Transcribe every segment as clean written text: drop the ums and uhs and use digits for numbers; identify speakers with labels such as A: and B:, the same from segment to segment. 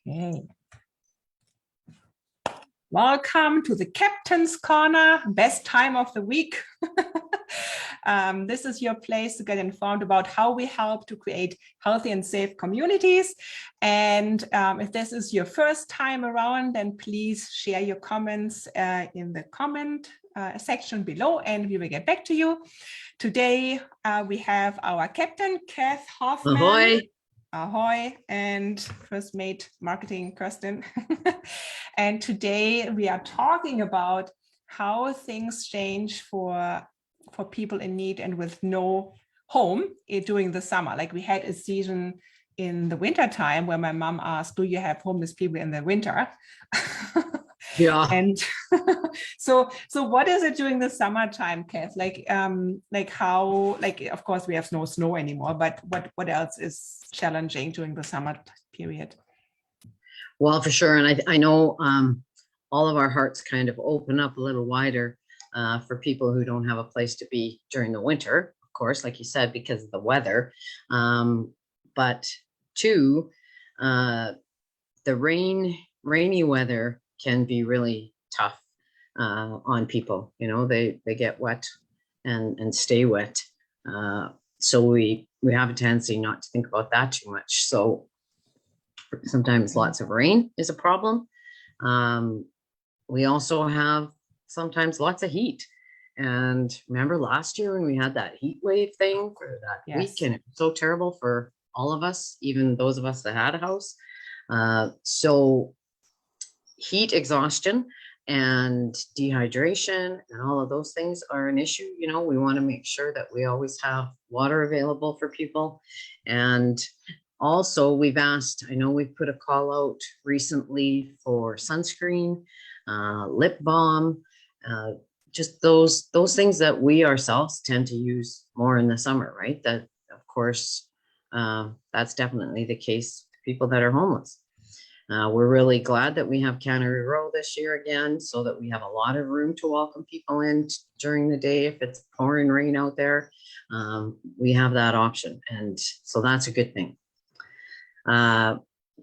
A: Okay. Welcome to the Captain's Corner, best time of the week. This is your place to get informed about how we help to create healthy and safe communities. And if this is your first time around, then please share your comments in the comment section below, and we will get back to you. Today, we have our captain, Kath Hoffman.
B: Ahoy.
A: Ahoy, and first mate marketing, Kirsten. And today we are talking about how things change for people in need and with no home during the summer. Like we had a season in the winter time where my mom asked, do you have homeless people in the winter?
B: Yeah.
A: And so what is it during the summertime, Kath? Like how, like, of course we have no snow anymore, but what else is challenging during the summer period?
B: Well, for sure. And I know all of our hearts kind of open up a little wider for people who don't have a place to be during the winter, of course, like you said, because of the weather. But two, the rainy weather can be really tough on people. You know, they get wet and stay wet. So we have a tendency not to think about that too much. So sometimes lots of rain is a problem. We also have sometimes lots of heat. And remember last year when we had that heat wave thing for that week, and it was so terrible for all of us, even those of us that had a house. So heat exhaustion and dehydration and all of those things are an issue. You know, we want to make sure that we always have water available for people. And also we've asked, I know we've put a call out recently for sunscreen, lip balm, just those things that we ourselves tend to use more in the summer, right? That, of course, that's definitely the case for people that are homeless. We're really glad that we have Cannery Row this year again, so that we have a lot of room to welcome people in during the day. If it's pouring rain out there, we have that option. And so that's a good thing.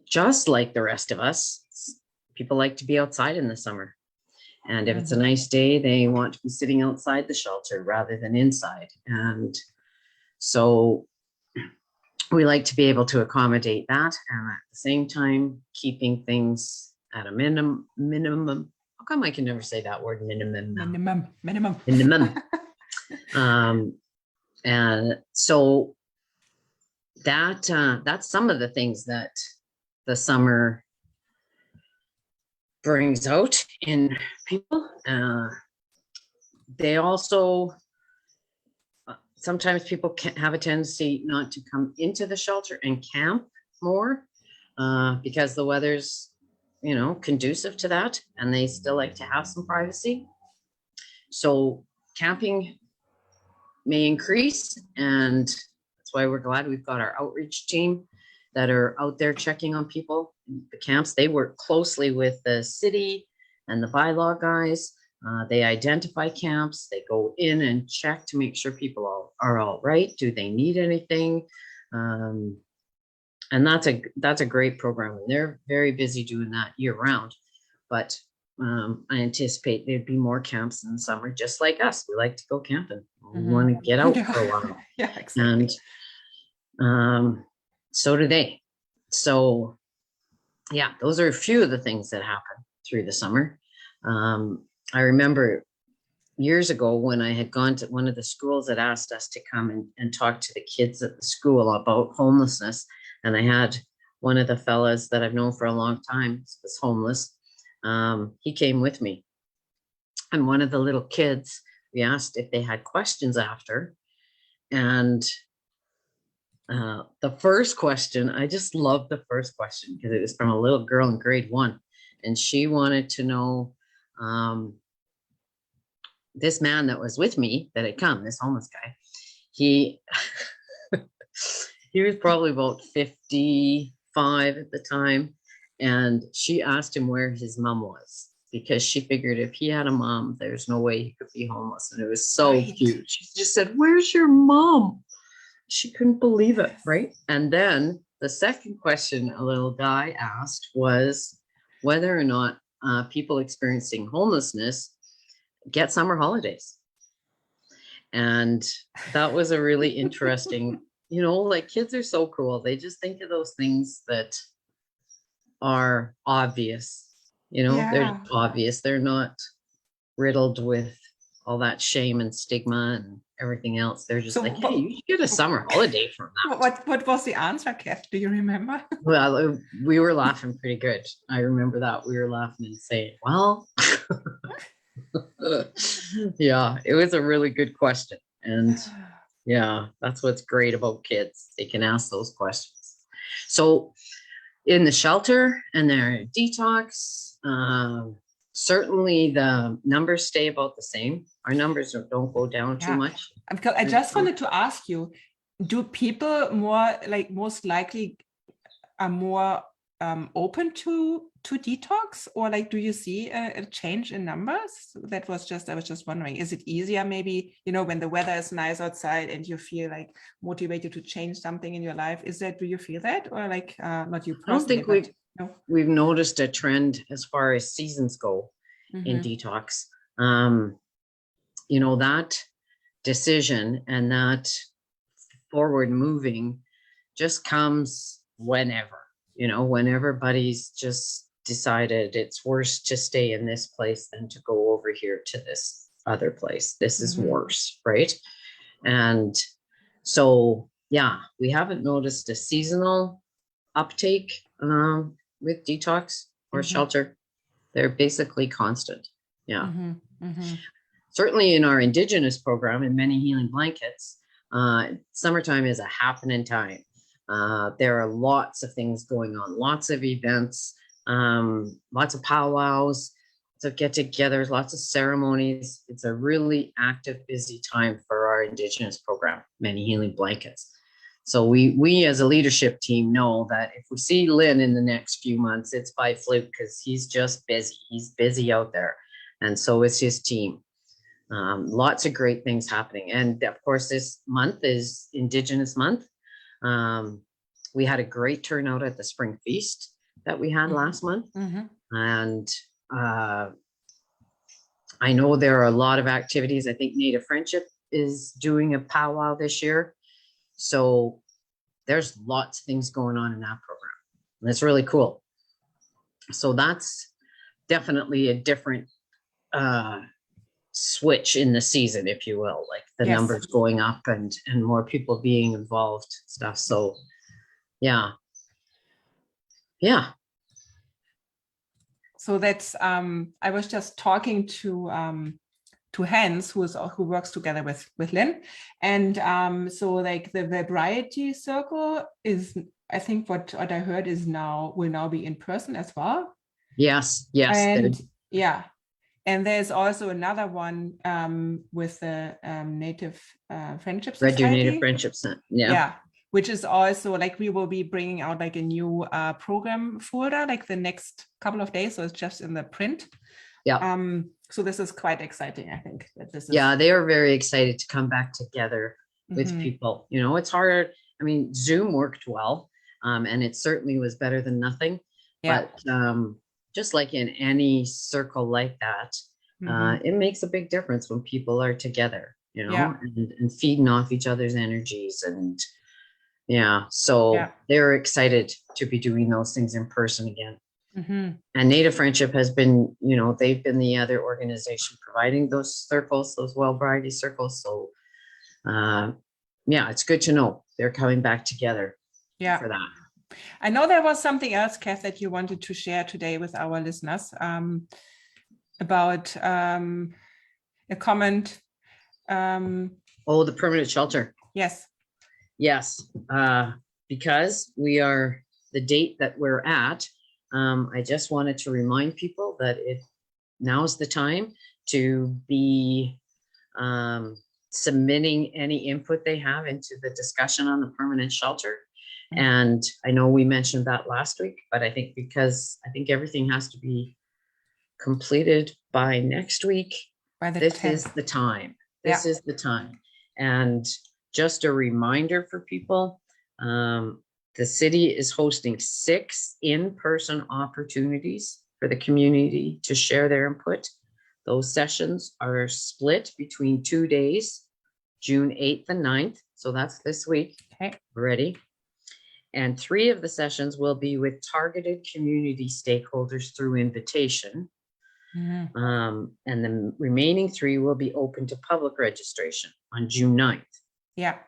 B: Just like the rest of us, people like to be outside in the summer. And if it's a nice day, they want to be sitting outside the shelter rather than inside. And so we like to be able to accommodate that, and at the same time keeping things at a minimum. How come I can never say that word? Minimum. And so that's some of the things that the summer brings out in people. They also sometimes people can have a tendency not to come into the shelter and camp more because the weather's, you know, conducive to that, and they still like to have some privacy. So camping may increase, and that's why we're glad we've got our outreach team that are out there checking on people. The camps, they work closely with the city and the bylaw guys. They identify camps, they go in and check to make sure people are all right. Do they need anything? And that's a great program. And they're very busy doing that year round. But I anticipate there'd be more camps in the summer, just like us. We like to go camping. We want to get out for a while.
A: Yeah, exactly.
B: And so do they. So yeah, those are a few of the things that happen through the summer. I remember years ago when I had gone to one of the schools that asked us to come and talk to the kids at the school about homelessness. And I had one of the fellas that I've known for a long time was homeless. He came with me. And one of the little kids, we asked if they had questions after. And the first question, I just loved the first question because it was from a little girl in grade 1. And she wanted to know, this man that was with me that had come, this homeless guy, he was probably about 55 at the time. And she asked him where his mom was, because she figured if he had a mom, there's no way he could be homeless. And it was so cute. She just said, "Where's your mom?" She couldn't believe it, right? And then the second question a little guy asked was whether or not people experiencing homelessness get summer holidays. And that was a really interesting, like kids are so cool. They just think of those things that are obvious, they're
A: Yeah.
B: just obvious. They're not riddled with all that shame and stigma and everything else. They're just
A: So
B: like, hey, you should get a summer holiday from that.
A: what was the answer, Kath? Do you remember?
B: Well, we were laughing pretty good. I remember that. We were laughing and saying, well, yeah, it was a really good question. And yeah, that's what's great about kids. They can ask those questions. So in the shelter and their detox, certainly the numbers stay about the same. Our numbers don't go down too much.
A: I just wanted to ask you, do people most likely are more open to detox, or do you see a change in numbers? I was just wondering, is it easier maybe, when the weather is nice outside and you feel motivated to change something in your life? Do you feel that, or not you personally?
B: I don't think we've noticed a trend as far as seasons go in detox. That decision and that forward moving just comes whenever everybody's just decided it's worse to stay in this place than to go over here to this other place. This is worse, right? And so, yeah, we haven't noticed a seasonal uptake with detox or shelter. They're basically constant. Yeah. Certainly in our Indigenous program, in Many Healing Blankets, summertime is a happening time. There are lots of things going on, lots of events, lots of powwows, lots of get-togethers, lots of ceremonies. It's a really active, busy time for our Indigenous program, Many Healing Blankets. So we as a leadership team know that if we see Lynn in the next few months, it's by fluke, because he's just busy. He's busy out there. And so is his team. Lots of great things happening. And of course, this month is Indigenous month. We had a great turnout at the Spring Feast that we had last month. And I know there are a lot of activities. I think Native Friendship is doing a powwow this year. So there's lots of things going on in that program. And it's really cool. So that's definitely a different switch in the season, if you will, the numbers going up and more people being involved, stuff. So yeah.
A: So that's I was just talking to Hans, who works together with Lynn, and so the Variety Circle is, I think what I heard is will now be in person as well.
B: Yes.
A: And and there's also another one with the Native Friendship Society.
B: Red Deer Native Friendship Center.
A: Yeah, which is also we will be bringing out a new program folder the next couple of days. So it's just in the print.
B: Yeah.
A: So this is quite exciting, I think.
B: Yeah, they are very excited to come back together with people. It's hard. I mean, Zoom worked well, and it certainly was better than nothing. Yeah. But just like in any circle like that, it makes a big difference when people are together, and feeding off each other's energies. And they're excited to be doing those things in person again. And Native Friendship has been, they've been the other organization providing those circles, those Well Variety circles. So it's good to know they're coming back together for that.
A: I know there was something else, Kath, that you wanted to share today with our listeners about a comment.
B: The permanent shelter.
A: Yes.
B: Because we are the date that we're at. I just wanted to remind people that now's the time to be submitting any input they have into the discussion on the permanent shelter. And I know we mentioned that last week, but I think because everything has to be completed by next week, this is the time. This is the time. And just a reminder for people, The city is hosting 6 in-person opportunities for the community to share their input. Those sessions are split between 2 days, June 8th and 9th. So that's this week already. And 3 of the sessions will be with targeted community stakeholders through invitation. And the remaining 3 will be open to public registration on June 9th.
A: Yeah.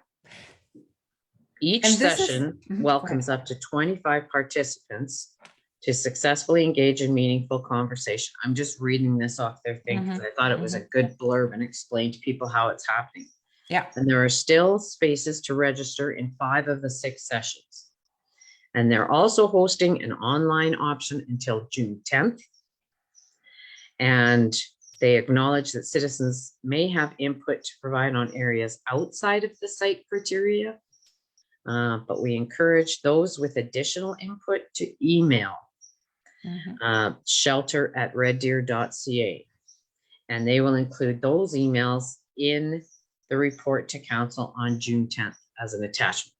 B: Each session welcomes up to 25 participants to successfully engage in meaningful conversation. I'm just reading this off their thing because I thought it was a good blurb and explained to people how it's happening.
A: Yeah.
B: And there are still spaces to register in 5 of the 6 sessions. And they're also hosting an online option until June 10th. And they acknowledge that citizens may have input to provide on areas outside of the site criteria. But we encourage those with additional input to email shelter@reddeer.ca. And they will include those emails in the report to council on June 10th as an attachment.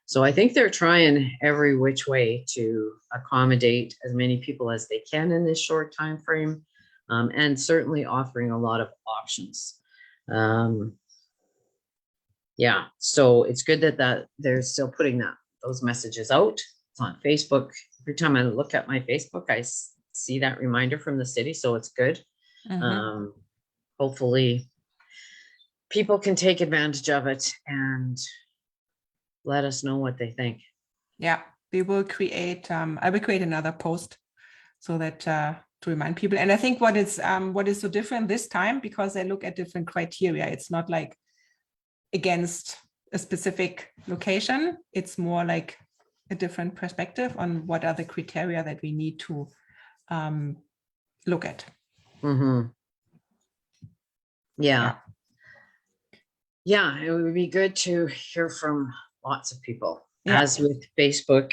B: So I think they're trying every which way to accommodate as many people as they can in this short time frame, and certainly offering a lot of options. Yeah, so it's good that they're still putting those messages out. It's on Facebook. Every time I look at my Facebook, I see that reminder from the city, so it's good. Hopefully people can take advantage of it and let us know what they think.
A: Yeah, we will create, I will create another post so that to remind people. And I think what is so different this time, because I look at different criteria, it's not like against a specific location. It's more like a different perspective on what are the criteria that we need to look at.
B: Yeah. It would be good to hear from lots of people. As with Facebook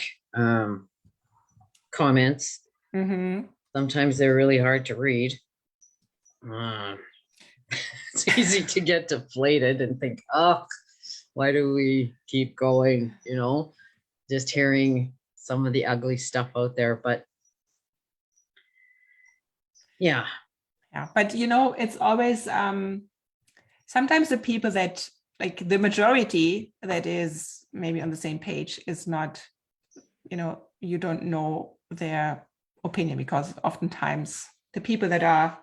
B: comments, sometimes they're really hard to read. It's easy to get deflated and think, oh, why do we keep going? You know, just hearing some of the ugly stuff out there. But yeah.
A: But you know, it's always sometimes the people that, like, the majority that is maybe on the same page is not, you know, you don't know their opinion, because oftentimes the people that are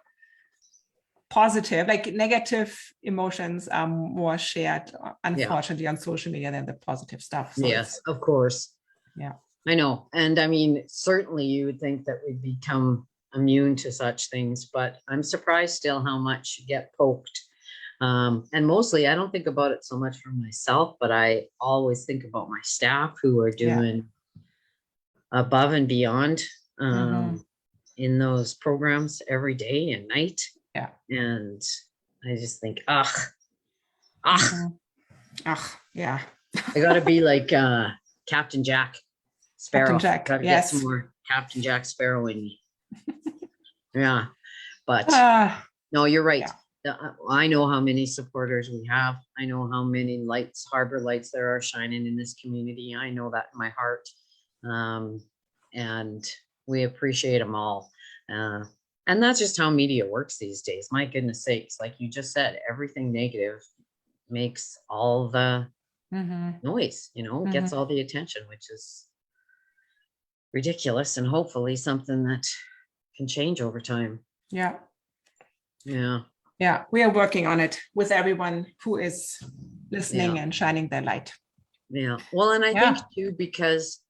A: positive, like negative emotions, are more shared, unfortunately, on social media than the positive stuff. So
B: yes, of course.
A: Yeah,
B: I know. And I mean, certainly you would think that we'd become immune to such things, but I'm surprised still how much you get poked. And mostly I don't think about it so much for myself, but I always think about my staff who are doing above and beyond in those programs every day and night. Yeah. And I just think,
A: yeah.
B: I gotta be like Captain Jack Sparrow.
A: Captain Jack,
B: gotta get some more Captain Jack Sparrow in me. Yeah, but no, you're right. I know how many supporters we have. I know how many lights, harbor lights there are shining in this community. I know that in my heart. And we appreciate them all. And that's just how media works these days. My goodness sakes, like you just said, everything negative makes all the noise, you know, gets all the attention, which is ridiculous, and hopefully something that can change over time. Yeah.
A: We are working on it with everyone who is listening and shining their light.
B: Yeah. Well, and I think too, because,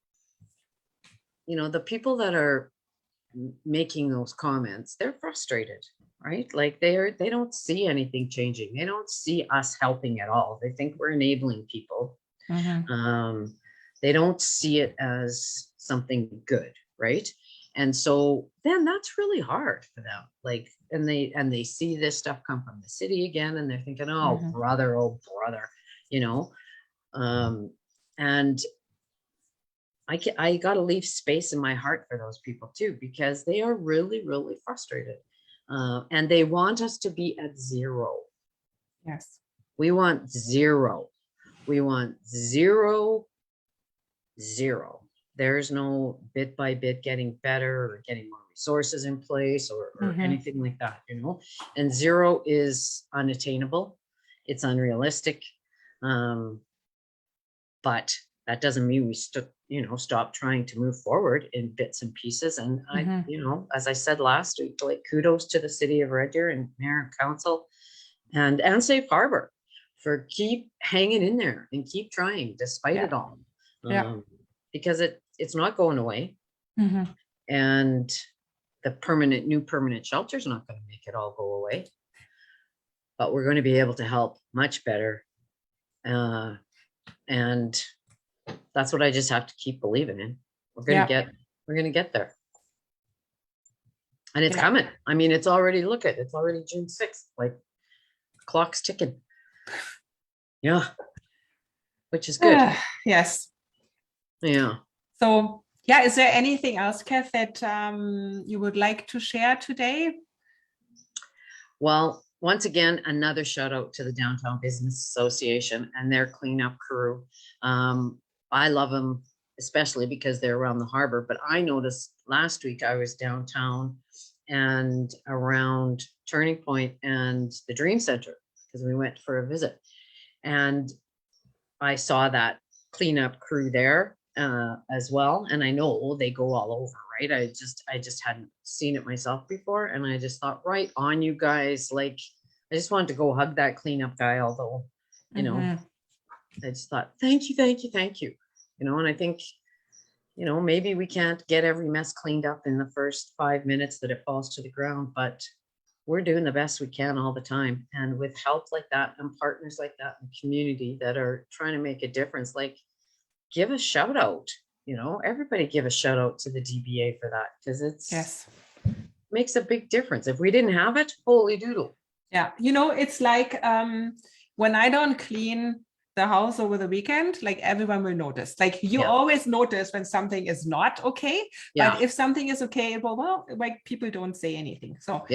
B: you know, the people that are making those comments, they're frustrated, right? Like they don't see anything changing. They don't see us helping at all. They think we're enabling people. They don't see it as something good, right? And so then that's really hard for them. Like, and they see this stuff come from the city again, and they're thinking, oh brother, you know. And I got to leave space in my heart for those people too, because they are really, really frustrated. And they want us to be at 0.
A: Yes.
B: We want 0. We want 0 zero. There's no bit by bit getting better or getting more resources in place or anything like that, you know, and zero is unattainable. It's unrealistic. But that doesn't mean we stop trying to move forward in bits and pieces. And I, you know, as I said last week, like, kudos to the city of Red Deer and mayor and council and Safe Harbor for keep hanging in there and keep trying despite it all. Because it's not going away. And the new permanent shelter is not going to make it all go away. But we're going to be able to help much better. And that's what I just have to keep believing in. We're going to get there. And it's coming. I mean, it's already June 6th, like, clock's ticking. Yeah. Which is good.
A: Yes.
B: Yeah.
A: So, yeah, is there anything else, Kath, that you would like to share today?
B: Well, once again, another shout out to the Downtown Business Association and their cleanup crew. I love them, especially because they're around the harbor. But I noticed last week I was downtown and around Turning Point and the Dream Center because we went for a visit. And I saw that cleanup crew there as well. And I know they go all over, right? I just hadn't seen it myself before. And I just thought, right on, you guys. Like, I just wanted to go hug that cleanup guy, although, you know, I just thought, thank you. You know, and I think, you know, maybe we can't get every mess cleaned up in the first 5 minutes that it falls to the ground, but we're doing the best we can all the time. And with help like that and partners like that in the community that are trying to make a difference, like, give a shout out, you know, everybody give a shout out to the DBA for that, because it's makes a big difference. If we didn't have it, holy doodle.
A: Yeah. You know, it's like when I don't clean the house over the weekend, like, everyone will notice. Like, you always notice when something is not okay, but if something is okay, well, like, people don't say anything. So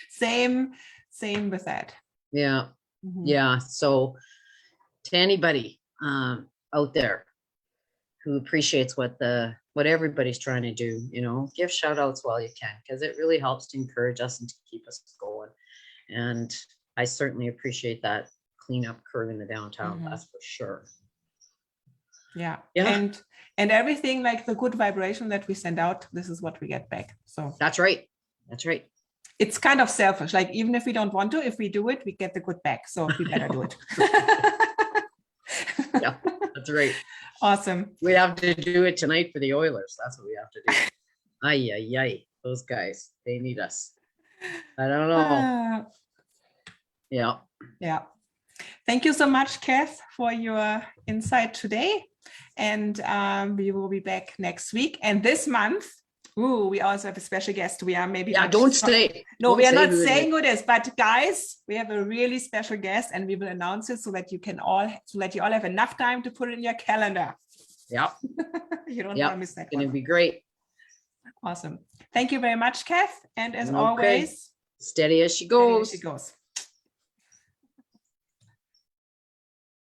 A: same with that.
B: So to anybody out there who appreciates what everybody's trying to do, you know, give shout outs while you can, because it really helps to encourage us and to keep us going. And I certainly appreciate that cleanup crew in the downtown, that's for sure. And everything, like the good vibration that we send out, this is what we get back. So that's right.
A: It's kind of selfish. Like, even if we don't want to, if we do it, we get the good back. So we better do it.
B: Yeah, that's right.
A: Awesome.
B: We have to do it tonight for the Oilers. That's what we have to do. Ay, those guys, they need us. I don't know.
A: Yeah. Thank you so much, Kath, for your insight today. And we will be back next week. And this month, we also have a special guest. We are maybe
B: don't say.
A: No, we are not saying who it is, but guys, we have a really special guest, and we will announce it so that you all have enough time to put it in your calendar.
B: Yeah.
A: You don't want to miss that.
B: It's going to be great.
A: Awesome. Thank you very much, Kath. And as always,
B: steady as she goes.